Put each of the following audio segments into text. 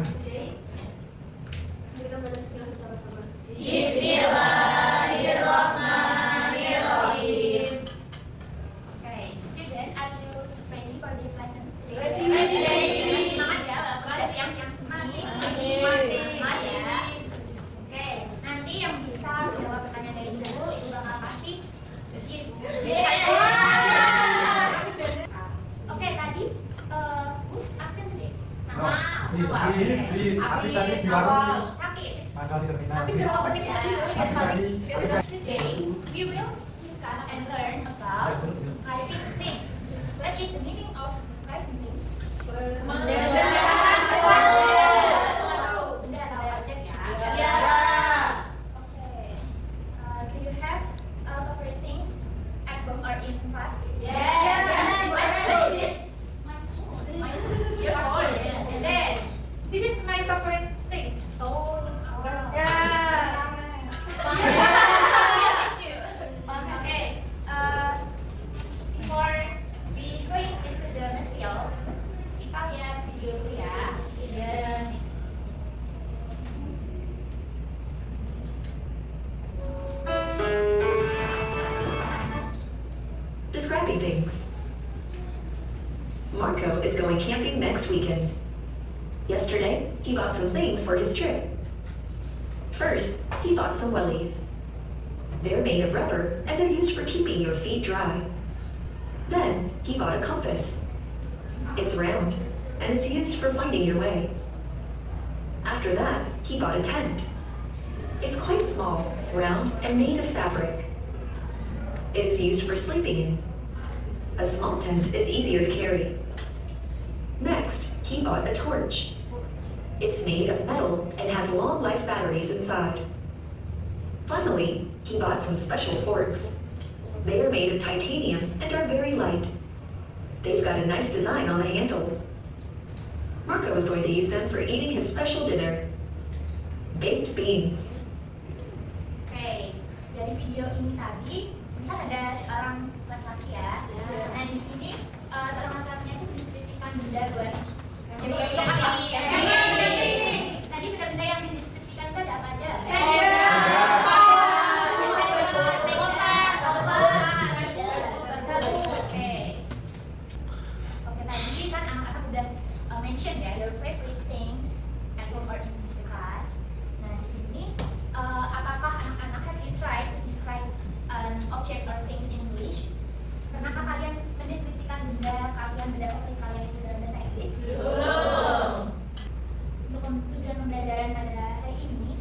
Jadi, kita baca bismillah bersama-sama. Bismillahirrahmanirrahim. Okay, student, are you ready for this lesson today? Ready. Semangat ya, bagus. Siang-siang masih ya. Oke, nanti yang bisa jawab pertanyaan dari ibu bakal kasih gift. Oke, tadi who's absent today? Tapi tadi di warung Sakit. mangkal di terminal. Tapi berapa menit Tapi tadi? tadi Today, we will discuss and learn about describing things. What is the meaning of describing things? Benda atau objek ya? Ya. Okay. Do you have favorite things at home or in class? Yes. What is it? Your favorite. And then, This is my favorite thing. oh, Yeah. Okay. Before we going into the material, kita lihat video dulu ya. Describing things. Marco is going camping next weekend. Yesterday, he bought some things for his trip. First, he bought some wellies. They're made of rubber and they're used for keeping your feet dry. Then, he bought a compass. It's round and it's used for finding your way. After that, he bought a tent. It's quite small, round, and made of fabric. It is used for sleeping in. A small tent is easier to carry. Next, he bought a torch. It's made of metal and has long life batteries inside. Finally, he bought some special forks. They are made of titanium and are very light. They've got a nice design on the handle. Marco is going to use them for eating his special dinner. Baked beans. Oke, dari video ini tadi kan ada seorang laki-laki ya. Nah di sini seorang laki-lakinya itu mendeskripsikan benda buat. Jadi apa? Tadi benda-benda yang dideskripsikan itu ada apa aja? Oke, tadi kan anak-anak udah mention ya your favorite things at home or in the class. Nah di sini apakah anak-anak have you tried to describe an object or things in English? Pernahkah kalian mendeskripsikan benda favorit kalian itu dalam bahasa Inggris? Untuk tujuan pembelajaran pada hari ini,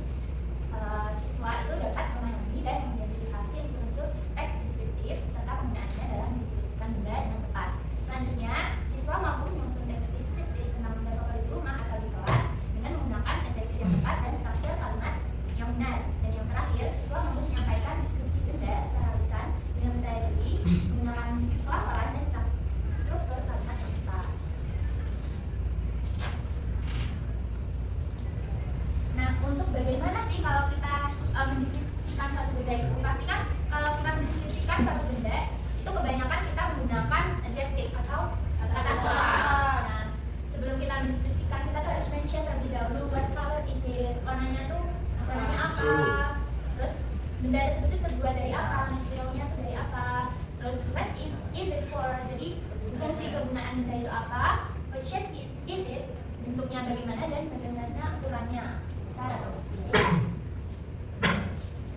siswa itu dapat memahami dan mengidentifikasi unsur-unsur teks deskriptif serta penggunaannya dalam mendeskripsikan benda dengan tepat. Selanjutnya, siswa mampu menyusun teks deskriptif tentang benda favorit di rumah atau di kelas dengan menggunakan adjektif yang tepat dan struktur kalimat yang benar. Dan yang terakhir, siswa mampu menyampaikan deskripsi benda secara lisan dengan percaya diri menggunakan pelafalan dan struktur kalimat yang tepat. Nah, untuk bagaimana sih kalau kita mendeskripsikan suatu benda itu? Pasti kan kalau kita mendeskripsikan suatu benda itu kebanyakan kita menggunakan adjektif atau kata setelah. Nah, sebelum kita mendeskripsikan kita tuh harus mention terlebih dahulu what color is it, warnanya tuh warnanya apa, terus benda tersebut itu terbuat dari apa, materialnya tuh dari apa, terus what is it for, jadi fungsi kegunaan benda itu apa, what shape is it, bentuknya bagaimana dan bagaimana ukurannya, besar atau kecil.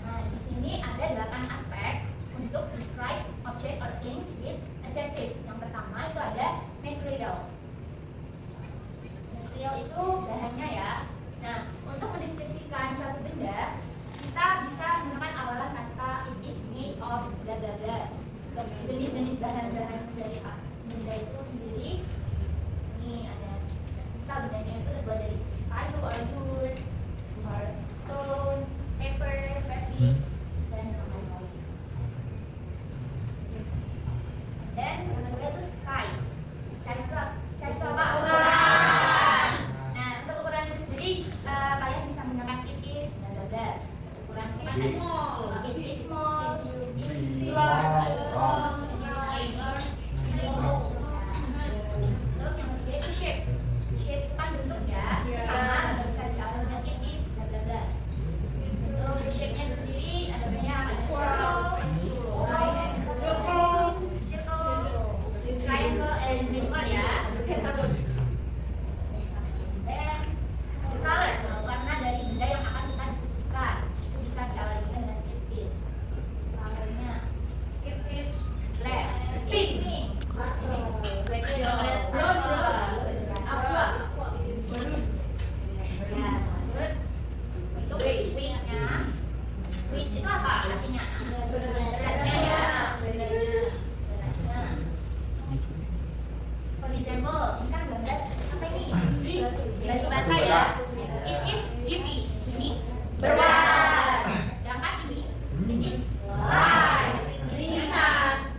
Nah, di sini ada 8 aspek untuk describe object or things with adjective. Yang pertama itu ada material. Material itu bahannya ya. Nah, untuk mendeskripsikan suatu benda, kita bisa menggunakan awalan kata it is made of bla bla bla. Jenis-jenis bahan-bahan dari benda itu sendiri. Ini ada, misal bendanya itu terbuat dari kayu or wood or stone, paper, fabric, dan lain-lain. Dan yang kedua itu size. Size itu apa? Ukuran. Nah, untuk ukuran itu sendiri kalian bisa menggunakan it is bla bla bla. Ukuran itu kan small, it is small, it is large, Untuk yang ketiga itu shape. Shape itu kan bentuk ya, sama dibantah ya. It is heavy. Ini Berat. sedangkan ini it is Light. ini Ringan.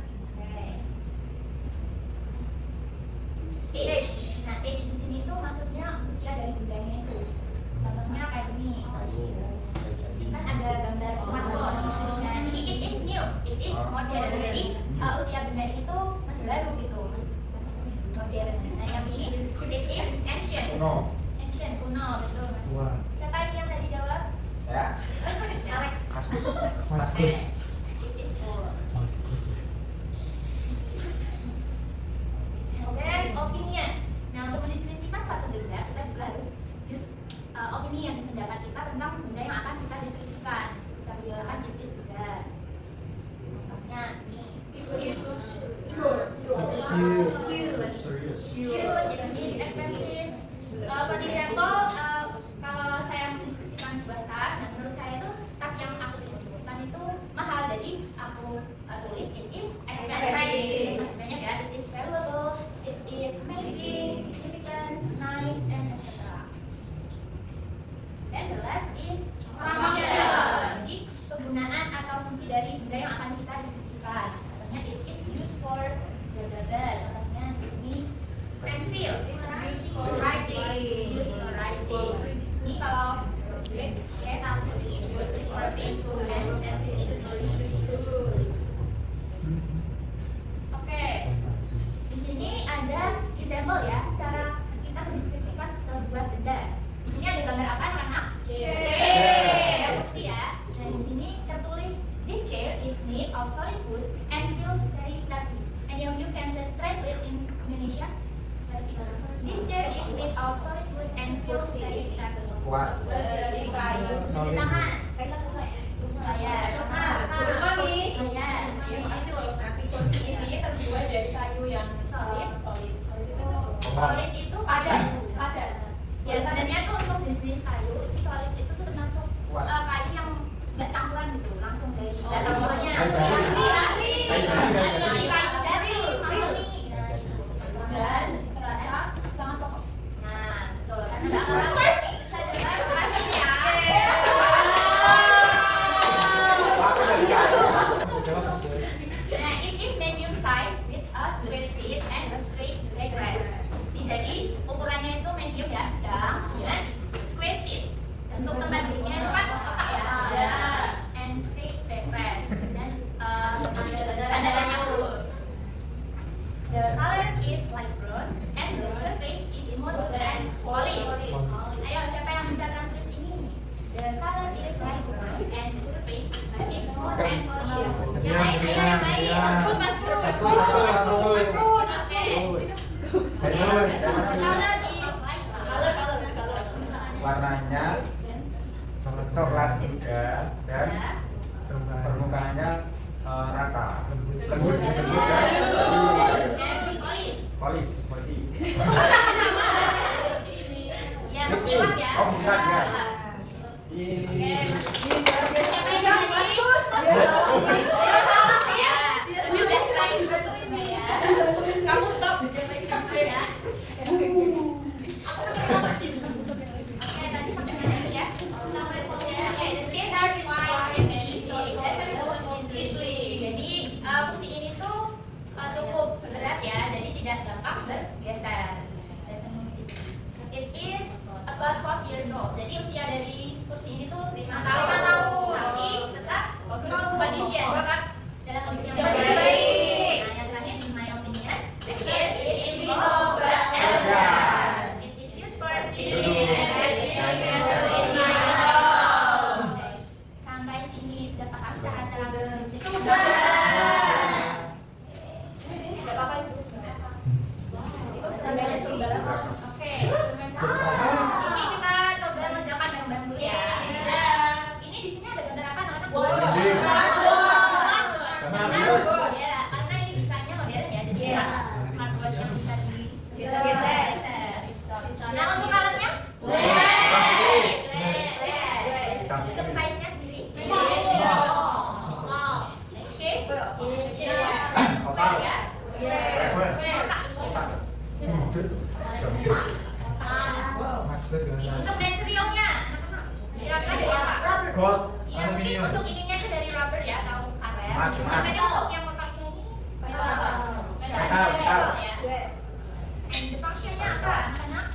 Age. Nah, age di sini tuh maksudnya usia dari budayanya itu. Contohnya kayak ini. Kan ada gambar smartphone. Nah, ini it is new, it is modern. Jadi usia benda ini tuh masih baru gitu, masih modern. Nah, yang ini it is ancient. Kuno. Ancient, kuno, betul mas. Tua. Siapa ini yang tadi jawab? Ya. Alex. Kaskus. Oke. It is old. Kemudian opinion. Nah, untuk mendeskripsikan suatu benda, kita juga harus use opinion, pendapat kita tentang benda yang akan kita deskripsikan. Bisa bilang it is benda. Contohnya nih, it is cute, it is expensive. For example, kalau saya mendeskripsikan sebuah tas, nah menurut saya itu tas yang aku deskripsikan itu mahal, jadi aku tulis it is expensive. Maksudnya guys, it is valuable, it is amazing, significant, nice, and etc. Dan the last is function. Jadi kegunaan atau fungsi dari benda yang akan kita deskripsikan. Contohnya it is used for bla bla bla. Contohnya di sini pensil, used for writing, used for writing. Ini kalau saya tahu used for pencil and stationery. Oke, di sini ada example ya, cara kita mendeskripsikan sebuah benda. Di sini ada gambar apa anak-anak? Chair. Kursi ya. Nah di sini tertulis this chair is made of solid wood and feels very sturdy. Any of you can translate in Indonesia? This chair is made of solid wood and feels very sturdy. Kuat. Dari kayu. Cuci tangan. Ya, Rumah, Miss. Ya. Makasih loh, kursi ini terbuat dari kayu yang Solid. solid. Solid itu padat. Ya sebenarnya tuh untuk jenis kayu itu solid itu tuh termasuk kayu yang nggak campuran gitu, langsung dari datang misalnya Asli. kayu jati, mahoni, Dan terasa sangat kokoh. nah betul karena nggak keras. Saya coba kasih ya. Nah, it is medium size with a square seat and a straight backrest. Jadi ukurannya itu medium ya, sedang dengan square seat. Untuk tempat duduknya itu kan kotak ya, and straight backrest dan sandarannya lurus. The color is light brown and the surface is smooth and polished. Ayo, siapa yang bisa translate ini? The color is light brown and the surface is smooth and polished. Yang lain, yang lain. Mas Gus. The color is light brown. Warnanya coklat juga dan permukaannya rata. Lembut kan? Polis, polisi. Ya, menjiwang ya. Oh, bukan ya. Oke, Mas. Ini Siapa yang Mas Gus? Ya, tapi udah saya duluin ya. Kamu top. Ya. Oke, tadi sampai mana ya? Sampai pokoknya the chair is wide and easy. Doesn't easily. Jadi kursi ini tuh cukup berat ya, jadi tidak gampang bergeser. Doesn't move easily. It is about 5 years old. Jadi usia dari kursi ini tuh 5 tahun. Tapi tetap good condition, tetap dalam kondisi yang baik. Nah, yang terakhir in my opinion, the chair is small but elegant. It is used for sitting and sampai sini sudah paham cara-cara berbisnis? Sudah. Tidak apa-apa ibu. Tandanya sudah. Oke. Ini kita coba mengerjakan bareng-bareng dulu ya. Ini di sini ada gambar apa anak-anak? Watch. Smartwatch. Smartwatch. Ya. Untuk materialnya, kira-kira dari apa? Gold. Iya, mungkin untuk ininya itu dari rubber ya atau karet. Mas. Makanya untuk yang kotaknya ini Metal. ya. Yes. And the function-nya apa, anak-anak?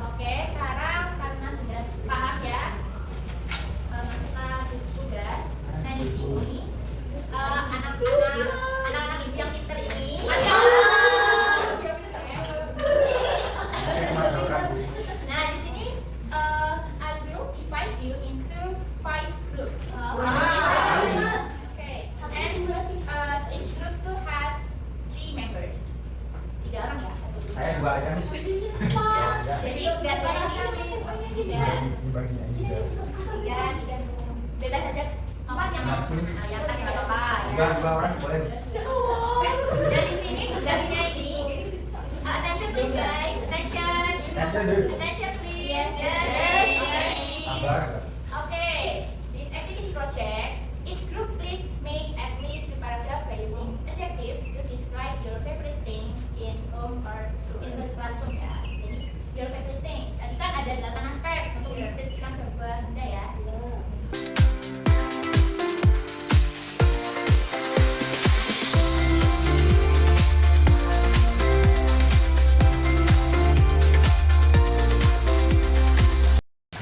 Oke, sekarang karena sudah paham ya, masuklah tugas. Nah di sini anak-anak ibu yang pinter ini, Masya Allah. Nah di sini I will divide you into 5 groups. Okay, and each group tuh has 3 members. 3 orang ya. Saya 2 aja nih. Jadi udah saya ini udah Dibagi aja. 3 bebas aja. Yang yang kan nggak apa-apa. 2 orang boleh. Dan di sini tugasnya ini attention please guys, attention. Attention dulu. Attention please. Yes. Sabar. Okay, this activity project, each group please make at least 2 paragraph by using adjective to describe your favorite things in home or in the classroom ya. Jadi your favorite things. Tadi kan ada 8 aspek untuk mendeskripsikan sebuah benda ya.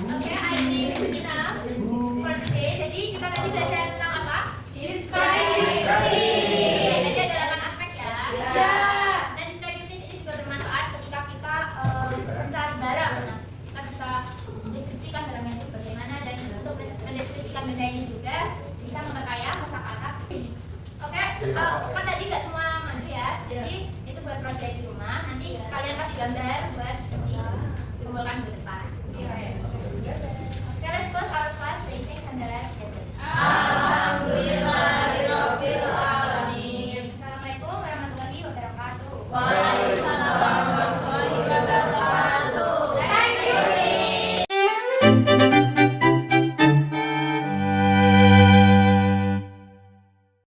Oke, I think enough for today. Jadi kita tadi belajar tentang apa? Descriptive. Jadi ada 8 aspek ya. Dan descriptive ini juga bermanfaat ketika kita mencari barang. Nah, kita bisa mendeskripsikan barangnya itu bagaimana dan untuk mendeskripsikan benda ini juga bisa memperkaya kosakata. Oke, kan tadi nggak semua maju ya. Jadi itu buat proyek di rumah. Nanti kalian kasih gambar buat dikumpulkan